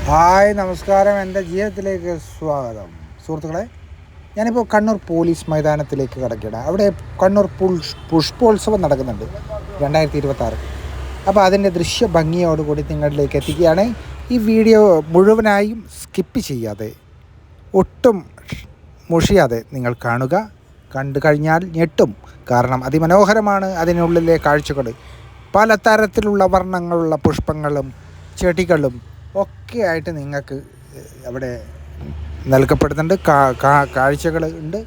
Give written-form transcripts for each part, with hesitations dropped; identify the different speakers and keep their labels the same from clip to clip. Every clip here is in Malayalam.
Speaker 1: ഹായ് നമസ്കാരം, എൻ്റെ ജീവിതത്തിലേക്ക് സ്വാഗതം. സുഹൃത്തുക്കളെ, ഞാനിപ്പോൾ കണ്ണൂർ പോലീസ് മൈതാനത്തിലേക്ക് കിടക്കുകയാണ്. അവിടെ കണ്ണൂർ പുഷ്പോത്സവം നടക്കുന്നുണ്ട് 2026. അപ്പോൾ അതിൻ്റെ ദൃശ്യ ഭംഗിയോടുകൂടി നിങ്ങളിലേക്ക് എത്തിക്കുകയാണ്. ഈ വീഡിയോ മുഴുവനായും സ്കിപ്പ് ചെയ്യാതെ, ഒട്ടും മുഷിയാതെ നിങ്ങൾ കാണുക. കണ്ടു കഴിഞ്ഞാൽ ഞെട്ടും. കാരണം അതിമനോഹരമാണ് അതിനുള്ളിലെ കാഴ്ചകൾ. പല തരത്തിലുള്ള വർണ്ണങ്ങളുള്ള പുഷ്പങ്ങളും ചെടികളും ഒക്കെ ആയിട്ട് നിങ്ങൾക്ക് അവിടെ നൽകപ്പെടുന്നുണ്ട്. കാഴ്ചകൾ ഉണ്ട്.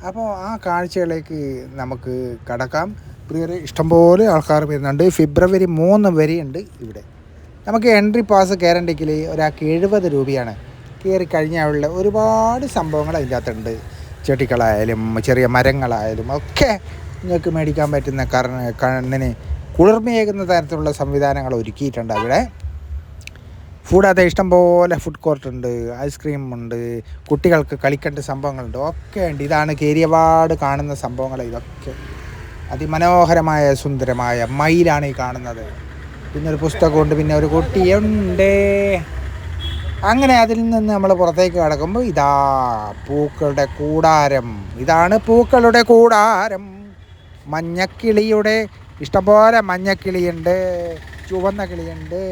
Speaker 1: അപ്പോൾ ആ കാഴ്ചകളിലേക്ക് നമുക്ക് കടക്കാം. പ്രിയരെ, ഇഷ്ടംപോലെ ആൾക്കാർ വരുന്നുണ്ട്. ഫെബ്രുവരി 3 വരെയുണ്ട് ഇവിടെ. നമുക്ക് എൻട്രി പാസ് ഗ്യാരണ്ടിക്കിൽ ഒരാൾക്ക് 70 രൂപയാണ്. കയറി കഴിഞ്ഞാലുള്ള ഒരുപാട് സംഭവങ്ങൾ അതിൻ്റെ അകത്തുണ്ട്. ചെടികളായാലും ചെറിയ മരങ്ങളായാലും ഒക്കെ നിങ്ങൾക്ക് മേടിക്കാൻ പറ്റുന്ന കണ്ണിന് കുളിർമയേകുന്ന തരത്തിലുള്ള സംവിധാനങ്ങൾ ഒരുക്കിയിട്ടുണ്ട് അവിടെ. കൂടാതെ ഇഷ്ടംപോലെ ഫുഡ് കോർട്ടുണ്ട്, ഐസ്ക്രീം ഉണ്ട്, കുട്ടികൾക്ക് കളിക്കേണ്ട സംഭവങ്ങളുണ്ട്, ഒക്കെ ഉണ്ട്. ഇതാണ് കേരിയവാട് കാണുന്ന സംഭവങ്ങൾ. ഇതൊക്കെ അതിമനോഹരമായ സുന്ദരമായ മയിലാണ് ഈ കാണുന്നത്. പിന്നെ ഒരു പുസ്തകമുണ്ട്, പിന്നെ ഒരു കുട്ടിയുണ്ട്. അങ്ങനെ അതിൽ നിന്ന് നമ്മൾ പുറത്തേക്ക് കടക്കുമ്പോൾ ഇതാ പൂക്കളുടെ കൂടാരം. ഇതാണ് പൂക്കളുടെ കൂടാരം. മഞ്ഞക്കിളിയുടെ ഇഷ്ടംപോലെ മഞ്ഞക്കിളിയുണ്ട്, ചുവന്ന കിളിയുണ്ട്,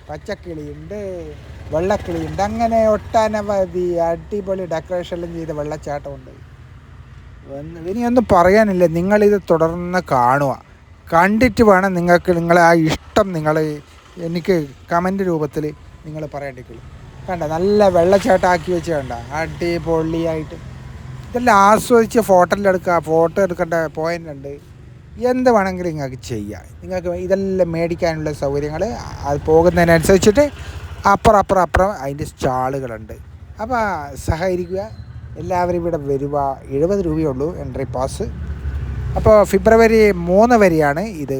Speaker 1: പച്ചക്കിളിയുണ്ട്, വെള്ളക്കിളിയുണ്ട്. അങ്ങനെ ഒട്ടനവധി അടിപൊളി ഡെക്കറേഷനും ചെയ്ത വെള്ളച്ചാട്ടമുണ്ട്. ഇനിയൊന്നും പറയാനില്ല. നിങ്ങളിത് തുടർന്ന് കാണുക. കണ്ടിട്ട് വേണം നിങ്ങളെ ആ ഇഷ്ടം എനിക്ക് കമൻറ്റ് രൂപത്തിൽ നിങ്ങൾ പറയേണ്ടിക്കുള്ളൂ. കണ്ട, നല്ല വെള്ളച്ചാട്ടമാക്കി വെച്ച് കണ്ട, അടിപൊളിയായിട്ട്. ഇതെല്ലാം ആസ്വദിച്ച് ഫോട്ടോ എടുക്കേണ്ട പോയിൻ്റ് ഉണ്ട്. എന്ത് വേണമെങ്കിലും നിങ്ങൾക്ക് ചെയ്യാം. നിങ്ങൾക്ക് ഇതെല്ലാം മേടിക്കാനുള്ള സൗകര്യങ്ങൾ അത് പോകുന്നതിനനുസരിച്ചിട്ട് അപ്പുറം അതിൻ്റെ സ്റ്റാളുകളുണ്ട്. അപ്പോൾ സഹകരിക്കുക, എല്ലാവരും ഇവിടെ വരിക. 70 രൂപയുള്ളൂ എൻട്രി പാസ്. അപ്പോൾ ഫെബ്രുവരി 3 വരെയാണ് ഇത്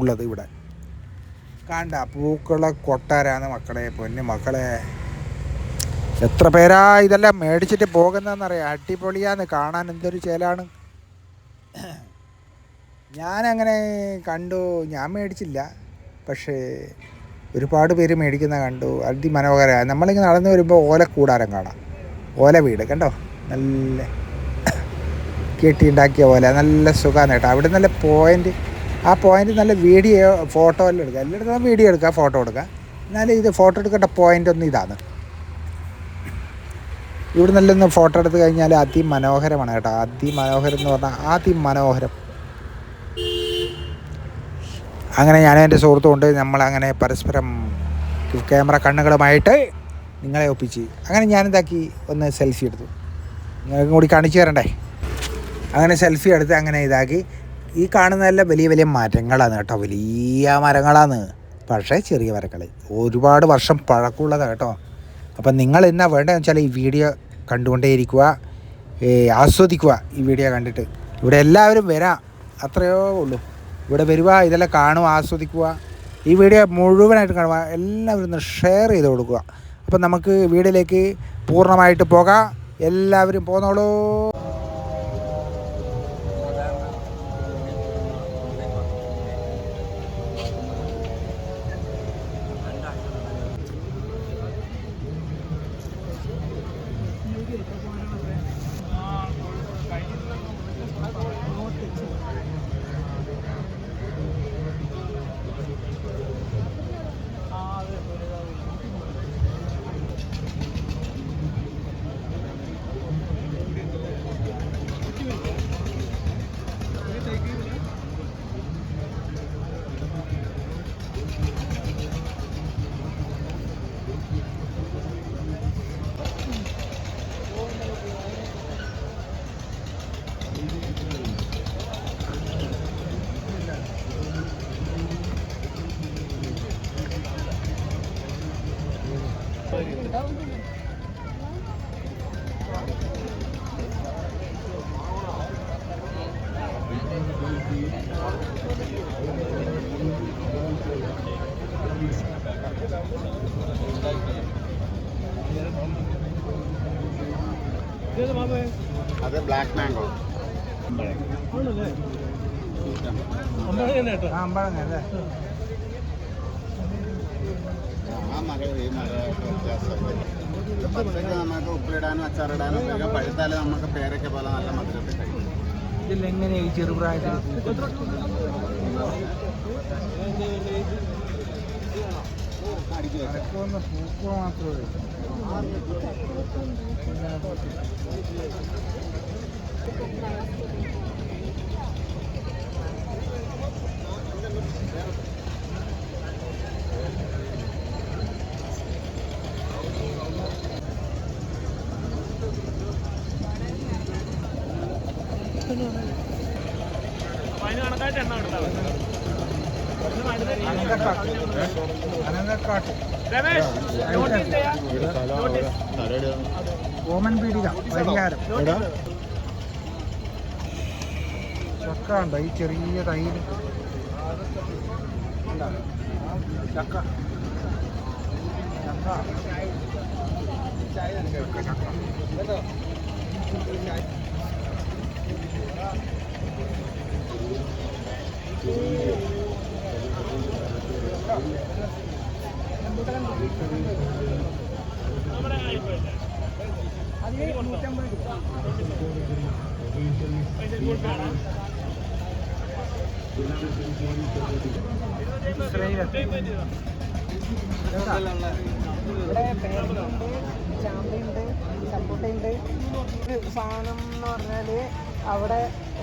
Speaker 1: ഉള്ളത് ഇവിടെ. കണ്ട, പൂക്കളെ കൊട്ടാരാണ് മക്കളെ, പൊന്നു മക്കളെ. എത്ര പേരാ ഇതെല്ലാം മേടിച്ചിട്ട് പോകുന്നതെന്നറിയാം. അടിപൊളിയാന്ന് കാണാൻ, എന്തൊരു ചേലാണ്. ഞാനങ്ങനെ കണ്ടു. ഞാൻ മേടിച്ചില്ല, പക്ഷേ ഒരുപാട് പേര് മേടിക്കുന്ന കണ്ടു. അതിമനോഹരമാണ്. നമ്മളിങ്ങനെ നടന്നു വരുമ്പോൾ ഓലക്കൂടാരം കാണാം, ഓല വീട് കണ്ടോ, നല്ല കെട്ടിയുണ്ടാക്കിയ ഓല. നല്ല സുഖമാണ് കേട്ടോ. അവിടെ നല്ല പോയിൻ്റ്, ആ പോയിൻ്റ് നല്ല വീഡിയോ ഫോട്ടോ എല്ലാം എടുക്കുക. എല്ലായിടത്തും വീഡിയോ എടുക്കുക, ഫോട്ടോ എടുക്കുക. എന്നാലും ഇത് ഫോട്ടോ എടുക്കേണ്ട പോയിൻ്റ് ഒന്ന് ഇതാണ്. ഇവിടെ നല്ലൊന്ന് ഫോട്ടോ എടുത്ത് കഴിഞ്ഞാൽ അതിമനോഹരമാണ് കേട്ടോ. അതിമനോഹരം എന്ന് പറഞ്ഞാൽ അതിമനോഹരം. അങ്ങനെ ഞാനും എൻ്റെ സുഹൃത്തുമുണ്ട്. നമ്മളങ്ങനെ പരസ്പരം ക്യാമറ കണ്ണുകളുമായിട്ട് നിങ്ങളെ ഒപ്പിച്ച് അങ്ങനെ ഞാനിതാക്കി ഒന്ന് സെൽഫി എടുത്തു. നിങ്ങൾക്കും കൂടി കാണിച്ചു തരണ്ടേ. അങ്ങനെ സെൽഫി എടുത്ത് അങ്ങനെ ഇതാക്കി. ഈ കാണുന്നതെല്ലാം വലിയ വലിയ മരങ്ങളാണ് കേട്ടോ. വലിയ മരങ്ങളാണ്, പക്ഷേ ചെറിയ മരങ്ങൾ. ഒരുപാട് വർഷം പഴക്കമുള്ളതാണ് കേട്ടോ. അപ്പം നിങ്ങൾ എന്നാ വേണ്ടതെന്ന് വെച്ചാൽ ഈ വീഡിയോ കണ്ടുകൊണ്ടേയിരിക്കുക, ആസ്വദിക്കുക. ഈ വീഡിയോ കണ്ടിട്ട് ഇവിടെ എല്ലാവരും വരാം, അത്രയേ ഉള്ളൂ. ഇവിടെ വരിക, ഇതെല്ലാം കാണുക, ആസ്വദിക്കുക. ഈ വീഡിയോ മുഴുവനായിട്ട് കാണുക. എല്ലാവരും ഒന്ന് ഷെയർ ചെയ്ത് കൊടുക്കുക. അപ്പം നമുക്ക് വീഡിയോയിലേക്ക് പൂർണ്ണമായിട്ട് പോകാം. എല്ലാവരും പോന്നോളൂ.
Speaker 2: അത് ബ്ലാക്ക് മാംഗോ. അമ്പഴങ്ങ ഈ മരമായിട്ട് വ്യത്യാസമുണ്ട്. പച്ചയ്ക്ക് നമുക്ക് ഉപ്പിലിടാനും അച്ചാറിടാനും ഉപയോഗിക്കാം. പഴുത്താൽ നമുക്ക് പേരയ്ക്ക പോലെ നല്ല മധുരത്തിൽ കഴിക്കും.
Speaker 1: ഇതിലെങ്ങനെയാണ് ഈ ചെറുപ്രായത്തിൽ അടയ്ക്കുന്ന പൂക്ക മാത്രമേ അനന്തക്കാട്ട് ഓമൻ പീടിക പരിഹാരം ചക്ക ഉണ്ടോ ഈ ചെറിയ തൈര് ചക്ക ചക്ക
Speaker 3: ചാമ്പയുണ്ട്, സപ്പോട്ടയുണ്ട്. ഒരു സാധനം എന്ന് പറഞ്ഞാല് അവിടെ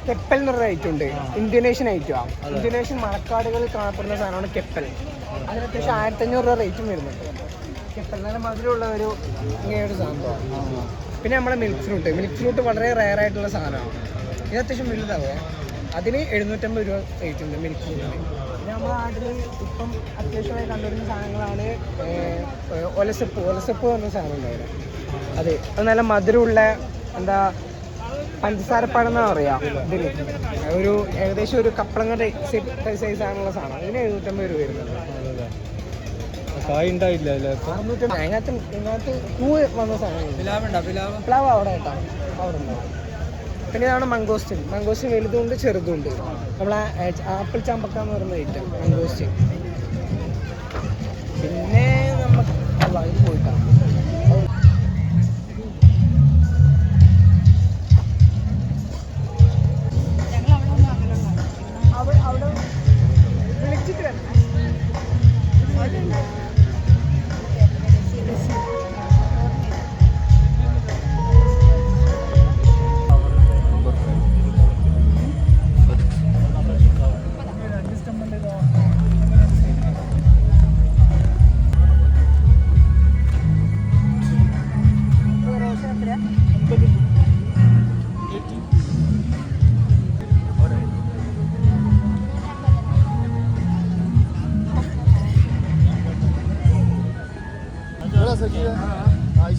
Speaker 3: കെപ്പൽ എന്നൊരു ഐറ്റം ഉണ്ട്. ഇന്തോനേഷ്യൻ ഐറ്റമാണ്. ഇന്തോനേഷ്യൻ മഴക്കാടുകളിൽ കാണപ്പെടുന്ന സാധനമാണ് കെപ്പൽ. അതിന് അത്യാവശ്യം 1500 രൂപ റേറ്റും വരുന്നുണ്ട്. കെപ്പൽ നല്ല മധുരമുള്ള ഇങ്ങനെ ഒരു സാധനമാണ്. പിന്നെ നമ്മുടെ മിൽക്ക് ഫ്രൂട്ട് വളരെ റെയർ ആയിട്ടുള്ള സാധനമാണ്. ഇത് അത്യാവശ്യം വലുതാവുക. അതിന് 750 രൂപ റേറ്റ് ഉണ്ട് മിൽക്ക് ഫ്രൂട്ടിന്. പിന്നെ നമ്മുടെ നാട്ടിൽ ഇപ്പം അത്യാവശ്യമായി കണ്ടുവരുന്ന സാധനങ്ങളാണ് ഒലസപ്പ് പറഞ്ഞ സാധനം ഉണ്ടാവില്ല. അത് നല്ല മധുരമുള്ള പഞ്ചസാരപ്പഴം എന്നാ പറയാ. ഇതിന് ഏകദേശം ഒരു കപ്പളങ്ങ സൈസ് ആണുള്ള സാധനം. ഇതിന് 750 രൂപ വരുന്നുണ്ട്. ഇതിനകത്ത് പൂ വന്ന സാധനം പ്ലാവ് അവിടെ കേട്ടോ, അവിടെ ഉണ്ടാവും. പിന്നെ ഇതാണ് മംഗോസ്റ്റിൻ. വലുതുണ്ട് ചെറുതുണ്ട്. നമ്മളെ ആപ്പിൾ ചാമ്പക്ക എന്ന് പറയുന്ന ഐറ്റം മംഗോസ്റ്റിൻ. പിന്നെ നമുക്ക് ഇത് പോയിട്ടാണ് അവിടെ വിളിച്ചിട്ട് വരണം.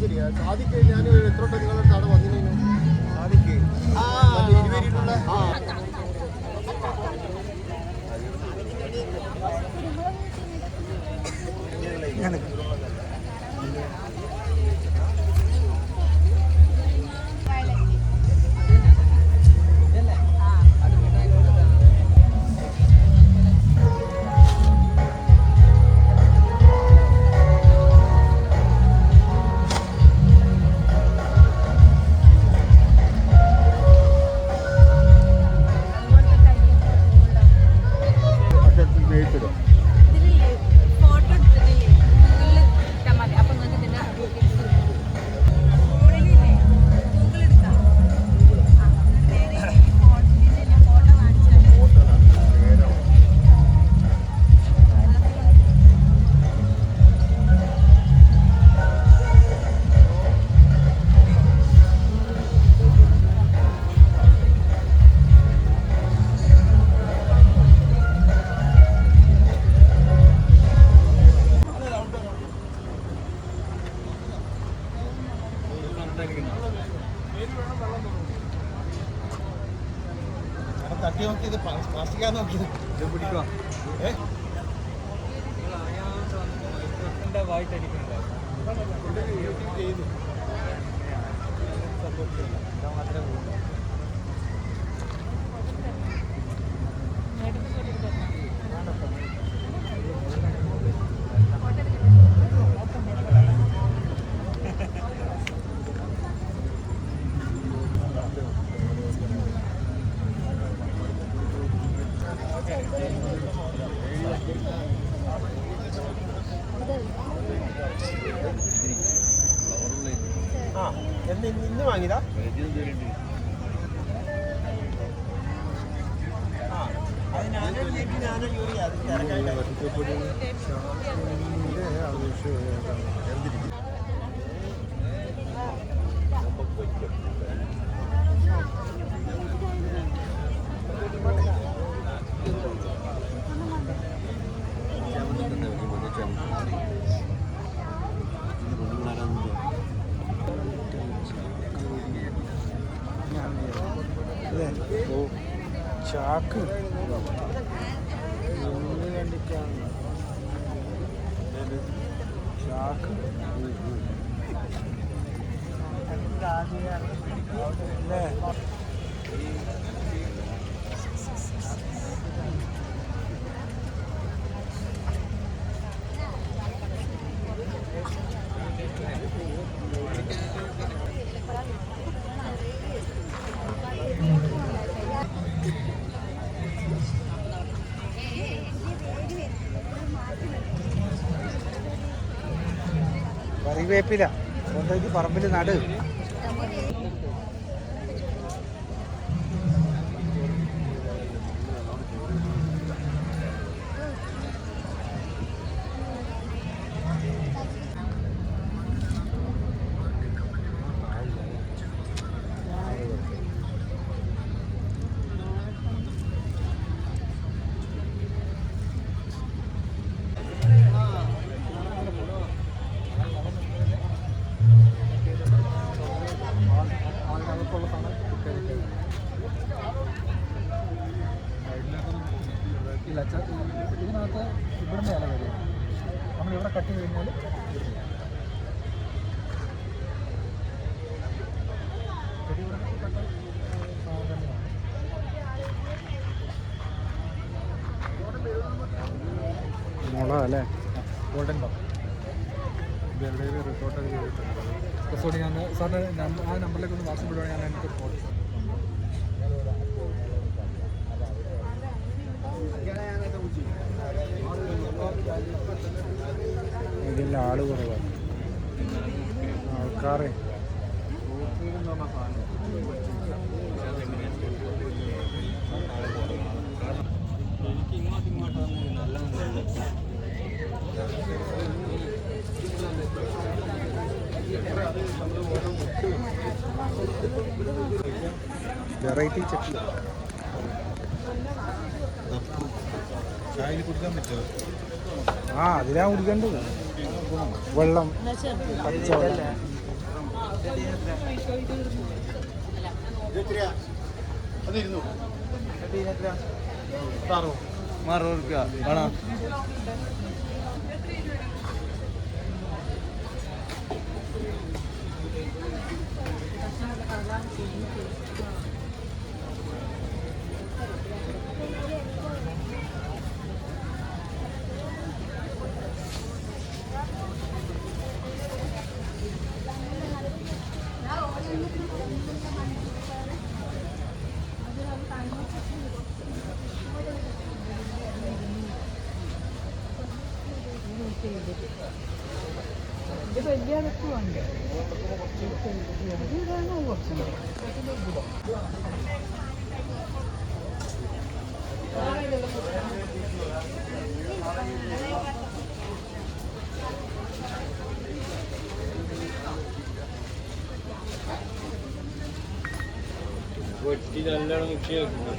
Speaker 2: ശരിയാ സാധിക്ക്. ഞാൻ എത്ര നിങ്ങളുടെ അവിടെ വന്നിരുന്നു സാധിക്ക് ഇരുവേരിയിട്ടുള്ള തട്ടി നോക്കിയത് പ്ലാസ്റ്റിക്കാന്ന് നോക്കിയത് പിടിക്കുക. ചെയ്തു
Speaker 3: ഇന്ന് വാങ്ങിയതാ? ചാക്ക് ചാക്ക് അല്ലേ? കറിവേപ്പില സ്വന്തമായിട്ട് പറമ്പിൽ നട്. ഇതിനകത്ത് ഇവിടുന്ന് ഇല വരും. നമ്മളിവിടെ കട്ട് കഴിഞ്ഞാൽ മുള അല്ലേ? ഗോൾഡൻ ബം റിസോർട്ടൊക്കെ ചെയ്തിട്ടുണ്ട്. റിസോർട്ട് ഞാൻ സാറിന് ആ നമ്പറിലേക്ക് ഒന്ന് വാട്സപ്പ് ഇടുവാണെങ്കിൽ ഞാൻ എനിക്ക് ഫോട്ടോ ഇതിൽ ആള് കുറവാണ്. ആൾക്കാരെ വെറൈറ്റി ചട്ടി ചായ കുടിക്കാൻ പറ്റുമോ? ആ അതിനാ കുടിക്കേണ്ടത്. വെള്ളം പച്ചവെള്ളം. ഇത് വലിയ ഉണ്ട്.
Speaker 4: വെട്ടി നല്ലോണം മുക്കി വെക്കുന്നു.